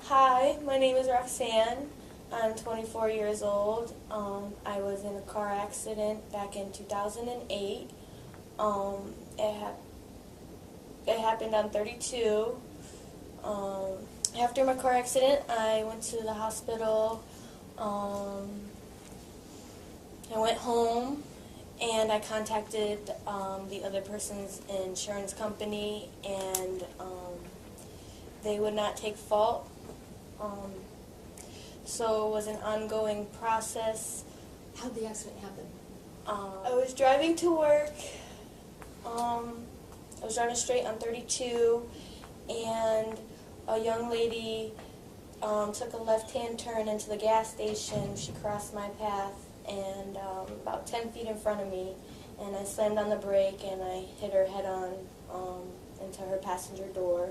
Hi, my name is Roxanne. I'm 24 years old. I was in a car accident back in 2008. Um, it, hap- it happened on 32. Um, After my car accident, I went to the hospital. I went home and I contacted the other person's insurance company, and they would not take fault. Um, so it was an ongoing process. How did the accident happen? I was driving to work. I was driving straight on 32, and a young lady took a left-hand turn into the gas station. She crossed my path, and about 10 feet in front of me, and I slammed on the brake, and I hit her head-on into her passenger door.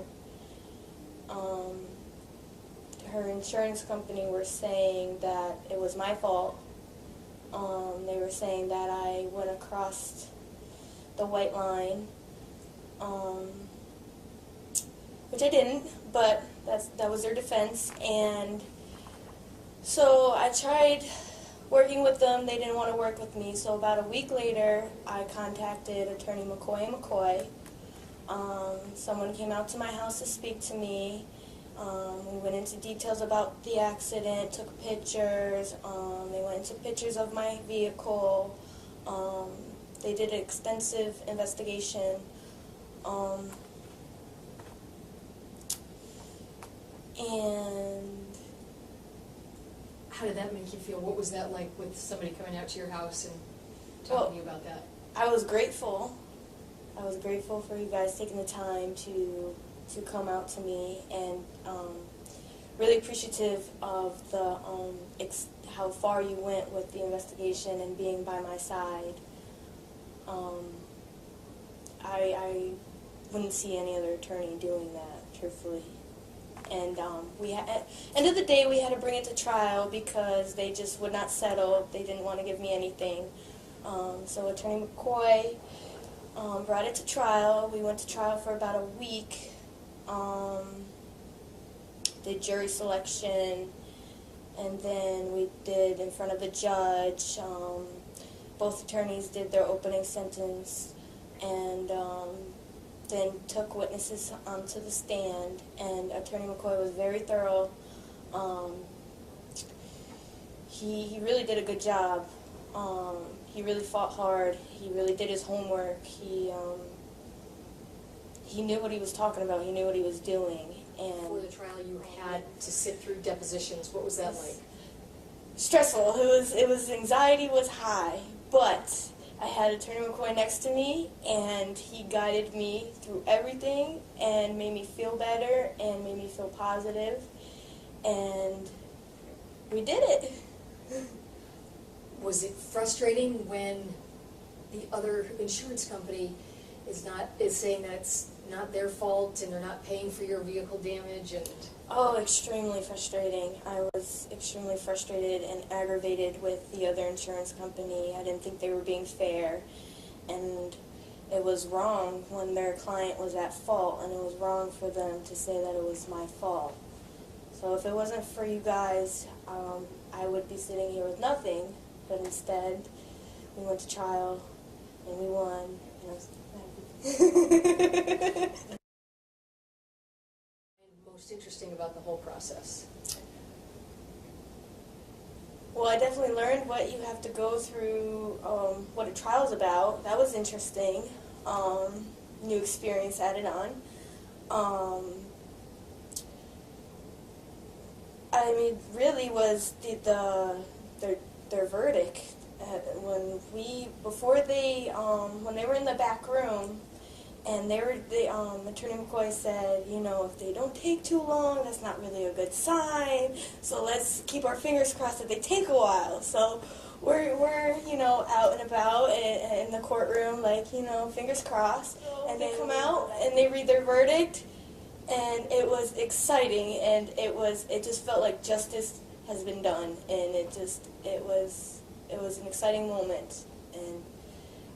Her insurance company were saying that it was my fault. They were saying that I went across the white line, which I didn't, but that was their defense. And so I tried working with them. They didn't want to work with me. So about a week later, I contacted Attorney McCoy & McCoy. Someone came out to my house to speak to me. We went into details about the accident, took pictures. They went into pictures of my vehicle. They did an extensive investigation. And How did that make you feel? What was that like with somebody coming out to your house and talking to you about that? I was grateful. I was grateful for you guys taking the time to come out to me, and really appreciative of the how far you went with the investigation and being by my side. I wouldn't see any other attorney doing that, truthfully. And at the end of the day, we had to bring it to trial because they just would not settle. They didn't want to give me anything. So Attorney McCoy brought it to trial. We went to trial for about a week. Did jury selection, and then we did in front of the judge. Both attorneys did their opening sentence, and then took witnesses to the stand. And Attorney McCoy was very thorough. He really did a good job. He really fought hard. He really did his homework. He knew what he was talking about. He knew what he was doing. And Before the trial, you had to sit through depositions. What was that like? Stressful. It was anxiety was high, but I had Attorney McCoy next to me, and he guided me through everything and made me feel better and made me feel positive, and we did it. Was it frustrating when the other insurance company is saying that it's not their fault and they're not paying for your vehicle damage? And Oh, extremely frustrating. I was extremely frustrated and aggravated with the other insurance company. I didn't think they were being fair, and it was wrong when their client was at fault, and it was wrong for them to say that it was my fault. So if it wasn't for you guys, I would be sitting here with nothing, but instead we went to trial and we won. And I was happy. most interesting about the whole process? Well, I definitely learned what you have to go through, what a trial's about. That was interesting. New experience added on. I mean, really was their verdict. When they were in the back room, and Attorney McCoy said, if they don't take too long, that's not really a good sign. So let's keep our fingers crossed that they take a while. So we're out and about in the courtroom, fingers crossed. And they come out and they read their verdict, and it was exciting, and it just felt like justice has been done, and it was an exciting moment. And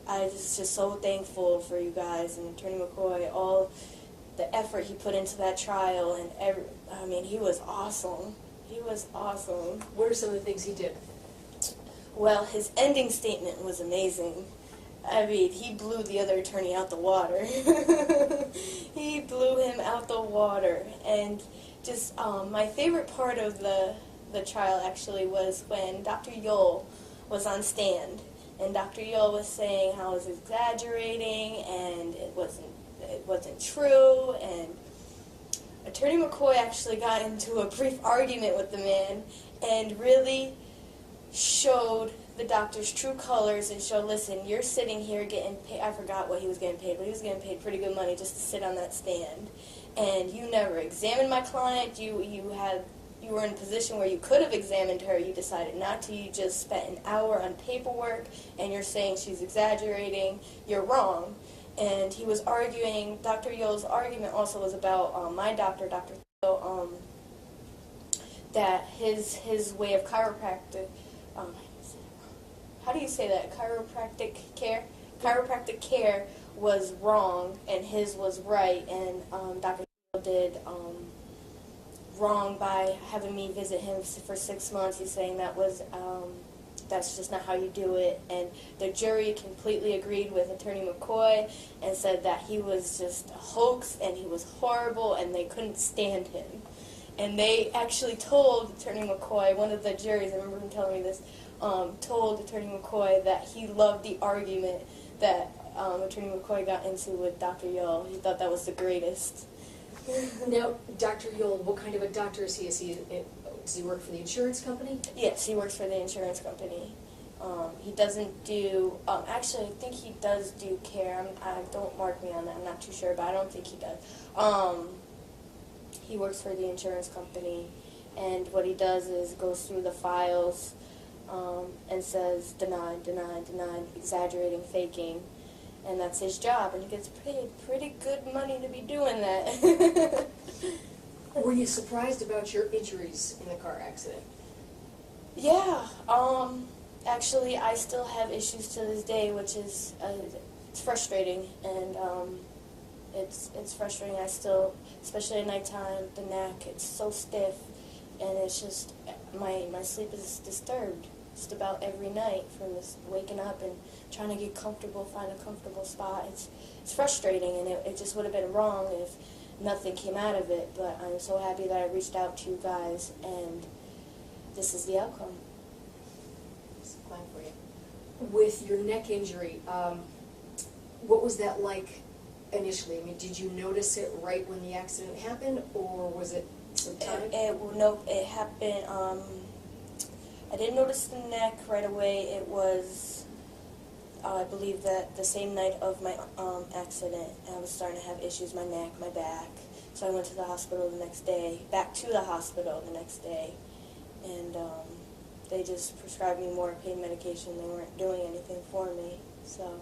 I was just so thankful for you guys and Attorney McCoy, all the effort he put into that trial, and I mean, he was awesome. He was awesome. What are some of the things he did? Well, his ending statement was amazing. I mean, he blew the other attorney out the water. He blew him out the water. And just my favorite part of the trial actually was when Dr. Yole was on stand. And Dr. Yole was saying how I was exaggerating and it wasn't true. And Attorney McCoy actually got into a brief argument with the man and really showed the doctor's true colors and showed, listen, you're sitting here getting paid. I forgot what he was getting paid, but he was getting paid pretty good money just to sit on that stand. And you never examined my client. You were in a position where you could have examined her. You decided not to. You just spent an hour on paperwork, and you're saying she's exaggerating. You're wrong. And he was arguing, Dr. Yole's argument also was about my doctor, Dr. Yo, that his way of chiropractic, how do you say that? Chiropractic care was wrong, and his was right, and Dr. Yo did wrong by having me visit him for 6 months. He's saying that's just not how you do it, and the jury completely agreed with Attorney McCoy and said that he was just a hoax and he was horrible and they couldn't stand him. And they actually told Attorney McCoy, one of the juries, I remember him telling me this, told Attorney McCoy that he loved the argument that Attorney McCoy got into with Dr. Yole. He thought that was the greatest. Now, Dr. Yole, what kind of a doctor is he? Does he work for the insurance company? Yes, he works for the insurance company. He doesn't do, actually I think he does do care. Don't mark me on that, I'm not too sure, but I don't think he does. He works for the insurance company, and what he does is goes through the files and says denied, denied, denied, exaggerating, faking, and that's his job, and he gets paid pretty good money to be doing that. Were you surprised about your injuries in the car accident? Yeah, actually I still have issues to this day, which is it's frustrating, and it's frustrating. I still, especially at nighttime, the neck, it's so stiff, and it's just, my sleep is disturbed just about every night from this waking up and trying to get comfortable, find a comfortable spot. It's frustrating, and it just would have been wrong if nothing came out of it, but I'm so happy that I reached out to you guys, and this is the outcome. It's a plan for you. With your neck injury, what was that like initially? I mean, did you notice it right when the accident happened, or was it some time? It happened, I didn't notice the neck right away. It was, I believe that the same night of my accident, I was starting to have issues, my neck, my back. So I went to the hospital the next day, back to the hospital the next day, and they just prescribed me more pain medication. They weren't doing anything for me, so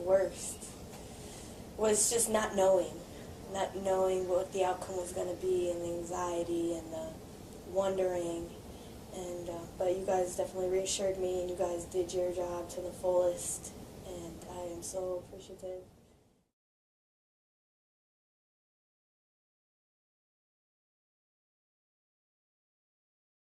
worst was just not knowing what the outcome was going to be, and the anxiety and the wondering, and but you guys definitely reassured me, and you guys did your job to the fullest, and I am so appreciative.